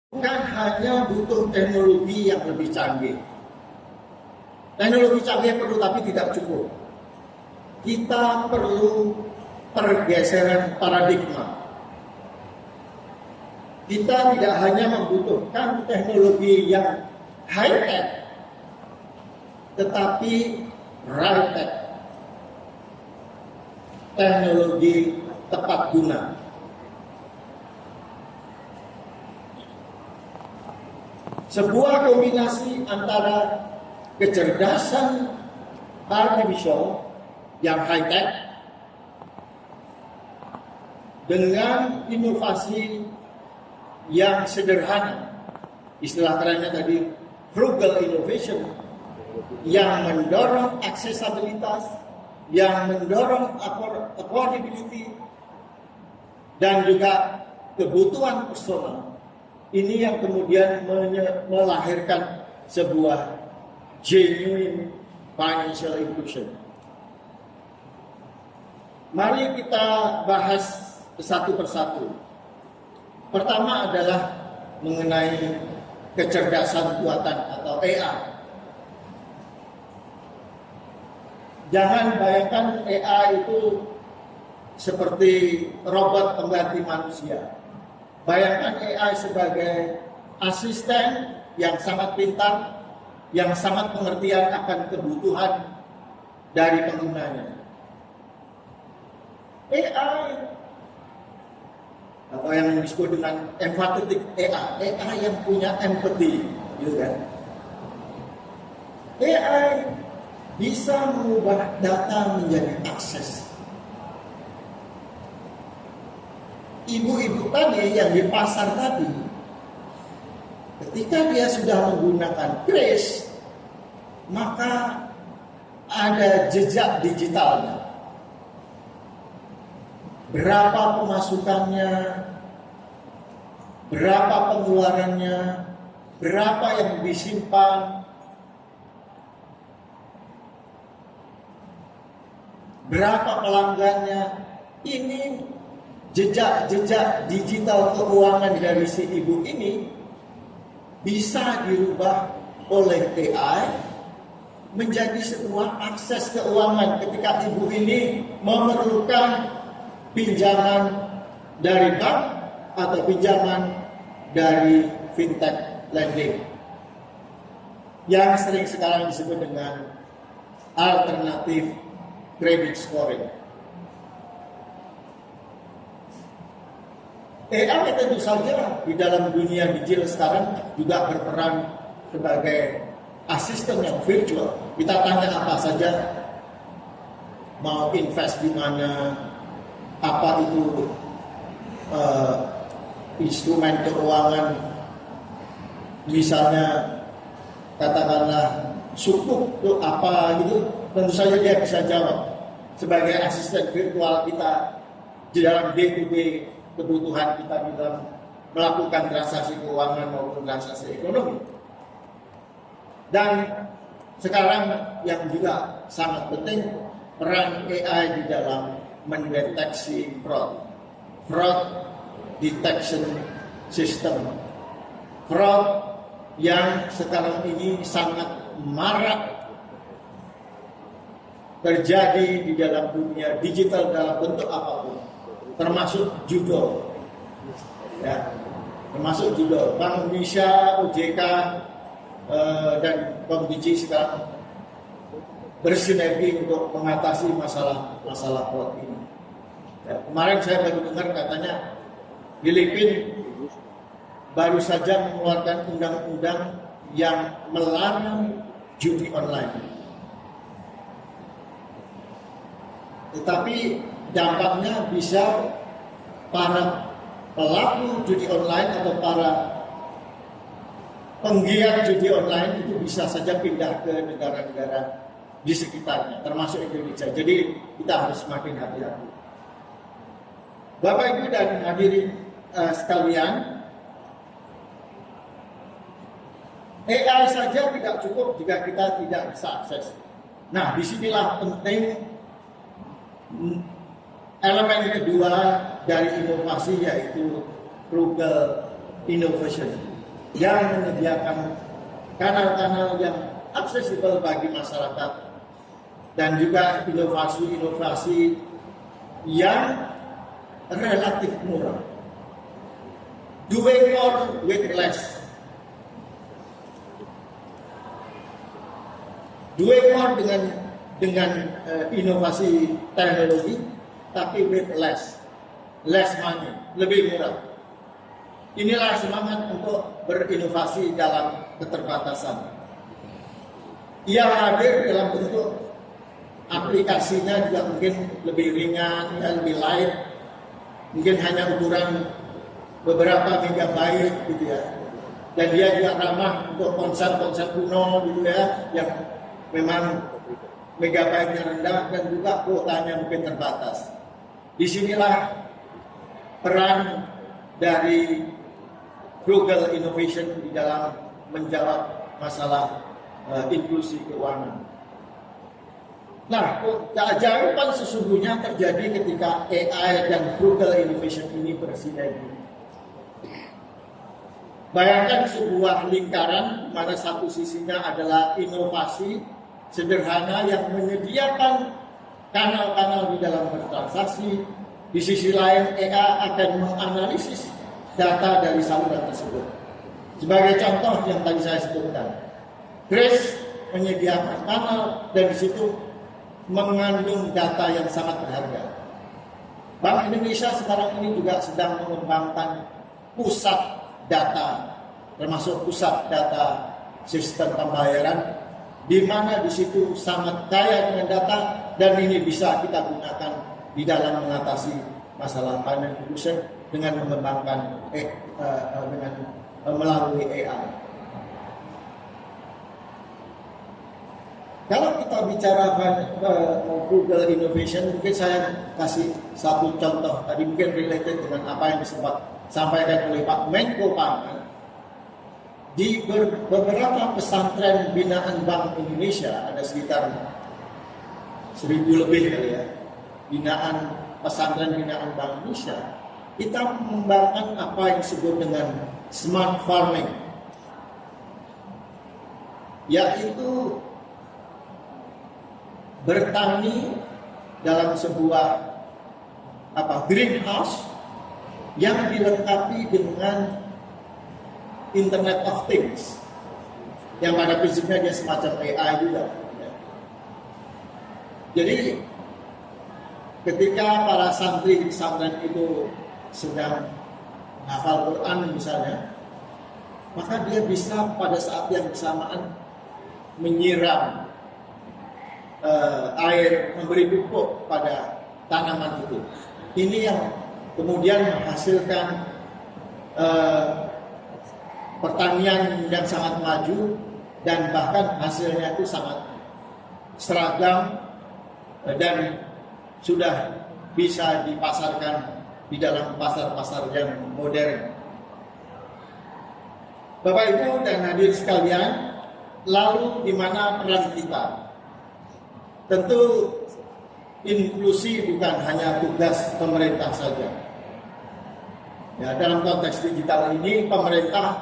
Bukan hanya butuh teknologi yang lebih canggih. Teknologi canggih perlu, tapi tidak cukup. Kita perlu pergeseran paradigma. Kita tidak hanya membutuhkan teknologi yang high-tech, tetapi right-tech. Teknologi tepat guna. Sebuah kombinasi antara kecerdasan artificial yang high-tech dengan inovasi yang sederhana, istilah kerennya tadi frugal innovation, yang mendorong aksesabilitas, yang mendorong affordability, dan juga kebutuhan personal. Ini yang kemudian melahirkan sebuah genuine financial inclusion. Mari kita bahas satu persatu. Pertama adalah mengenai kecerdasan buatan atau AI. Jangan bayangkan AI itu seperti robot pengganti manusia. Bayangkan AI sebagai asisten yang sangat pintar, yang sangat pengertian akan kebutuhan dari penggunanya. AI atau yang disebut dengan empathetic AI yang punya empathy, gitu kan? AI bisa mengubah data menjadi akses. Ibu-ibu tadi yang di pasar tadi, ketika dia sudah menggunakan Kris, maka ada jejak digitalnya. Berapa pemasukannya, berapa pengeluarannya, berapa yang disimpan, berapa pelanggannya. Ini jejak-jejak digital keuangan dari si ibu ini bisa dirubah oleh AI menjadi sebuah akses keuangan ketika ibu ini memerlukan pinjaman dari bank atau pinjaman dari fintech lending yang sering sekarang disebut dengan alternatif credit scoring. AI tentu saja di dalam dunia digital sekarang juga berperan sebagai asisten yang virtual. Kita tanya apa saja, mau invest di mana, apa itu instrumen keuangan, misalnya katakanlah sukuk itu apa gitu, tentu saja dia bisa jawab sebagai asisten virtual kita di dalam day-to-day kebutuhan kita di dalam melakukan transaksi keuangan maupun transaksi ekonomi. Dan sekarang yang juga sangat penting, peran AI di dalam mendeteksi fraud detection system, fraud yang sekarang ini sangat marak terjadi di dalam dunia digital dalam bentuk apapun, termasuk judo, ya, termasuk judo. Bank Indonesia, OJK, dan Komdigi sekarang bersinergi untuk mengatasi masalah fraud ini. Ya, kemarin saya baru dengar katanya Filipina baru saja mengeluarkan undang-undang yang melarang judi online. Tetapi dampaknya bisa para pelaku judi online atau para penggiat judi online itu bisa saja pindah ke negara-negara di sekitarnya, termasuk Indonesia. Jadi kita harus semakin hati-hati. Bapak Ibu dan hadirin sekalian, AI saja tidak cukup jika kita tidak bisa akses. Nah, disinilah penting elemen kedua dari inovasi, yaitu frugal innovation. yang menyediakan kanal-kanal yang aksesibel bagi masyarakat dan juga inovasi-inovasi yang relatif murah. Doing more with less. Doing more dengan inovasi teknologi, tapi with less money, lebih murah. Inilah semangat untuk berinovasi dalam keterbatasan. Ia hadir dalam bentuk aplikasinya juga mungkin lebih ringan, lebih light, mungkin hanya ukuran beberapa megabyte gitu ya. Dan dia juga ramah untuk ponsel-ponsel kuno gitu ya, yang memang megabyte-nya rendah dan juga kuotanya mungkin terbatas. Disinilah peran dari Frugal Innovation di dalam menjawab masalah inklusi keuangan. Nah, keajaiban sesungguhnya terjadi ketika AI dan Frugal Innovation ini bersinergi. Bayangkan sebuah lingkaran mana satu sisinya adalah inovasi sederhana yang menyediakan kanal-kanal di dalam bertransaksi. Di sisi lain AI akan menganalisis data dari saluran tersebut. Sebagai contoh yang tadi saya sebutkan, Grace menyediakan kanal dan di situ mengandung data yang sangat berharga. Bank Indonesia sekarang ini juga sedang mengembangkan pusat data, termasuk pusat data sistem pembayaran, di mana di situ sangat kaya dengan data dan ini bisa kita gunakan di dalam mengatasi masalah financial inclusion dengan mengembangkan melalui AI. Kalau kita bicara Frugal Innovation, mungkin saya kasih satu contoh tadi mungkin related dengan apa yang disampaikan oleh Pak Menko Pangan. Di beberapa pesantren binaan Bank Indonesia, ada sekitar 1.000 lebih kali ya, pesantren binaan Bank Indonesia, kita mengembangkan apa yang disebut dengan smart farming, yaitu bertani dalam sebuah greenhouse yang dilengkapi dengan Internet of Things, yang pada prinsipnya dia semacam AI juga. Jadi ketika para santri di pesantren itu sedang menghafal Quran misalnya, maka dia bisa pada saat yang bersamaan menyiram air, memberi pupuk pada tanaman itu. Ini yang kemudian menghasilkan pertanian yang sangat maju dan bahkan hasilnya itu sangat seragam dan sudah bisa dipasarkan di dalam pasar-pasar yang modern. Bapak Ibu dan hadirin sekalian, lalu di mana peran kita? Tentu inklusi bukan hanya tugas pemerintah saja. Ya, dalam konteks digital ini pemerintah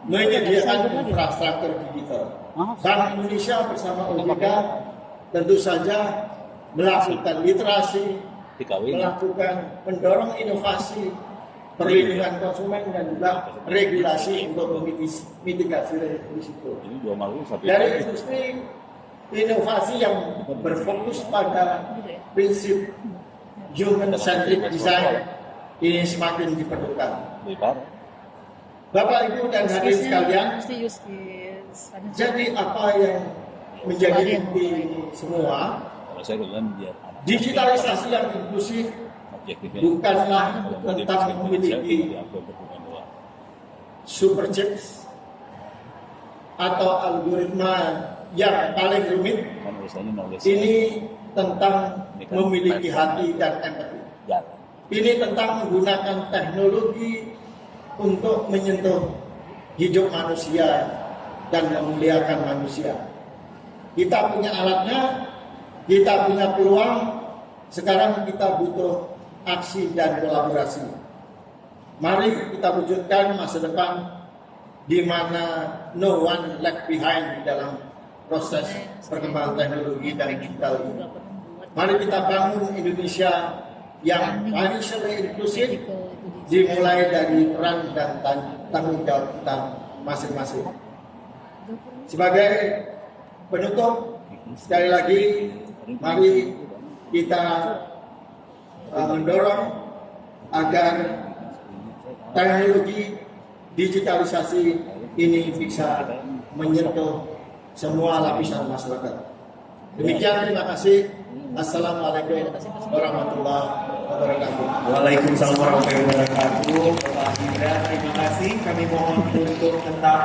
menyediakan infrastruktur digital. Bank Indonesia bersama OJK tentu saja melakukan literasi, melakukan mendorong inovasi, perlindungan konsumen dan juga regulasi untuk mitigasi risiko. Dari industri inovasi yang berfokus pada prinsip human centric design ini semakin diperlukan. Bapak Ibu dan hadirin sekalian, jadi apa yang menjadi inti ini semua? Digitalisasi yang inklusif bukanlah tentang memiliki super chips atau algoritma yang paling rumit. Ini tentang memiliki hati dan empati. Ini tentang menggunakan teknologi untuk menyentuh hidup manusia dan memuliakan manusia. Kita punya alatnya, kita punya peluang, sekarang kita butuh aksi dan kolaborasi. Mari kita wujudkan masa depan di mana no one left behind di dalam proses perkembangan teknologi dan digital ini. Mari kita bangun Indonesia yang financially inclusive, dimulai dari peran dan tanggung jawab kita masing-masing. Sebagai penutup, sekali lagi, mari kita mendorong agar teknologi digitalisasi ini bisa menyentuh semua lapisan masyarakat. Demikian, terima kasih. Assalamualaikum warahmatullahi wabarakatuh. Waalaikumsalam warahmatullahi wabarakatuh. Bapak Indra, terima kasih. Kami mohon untuk tetap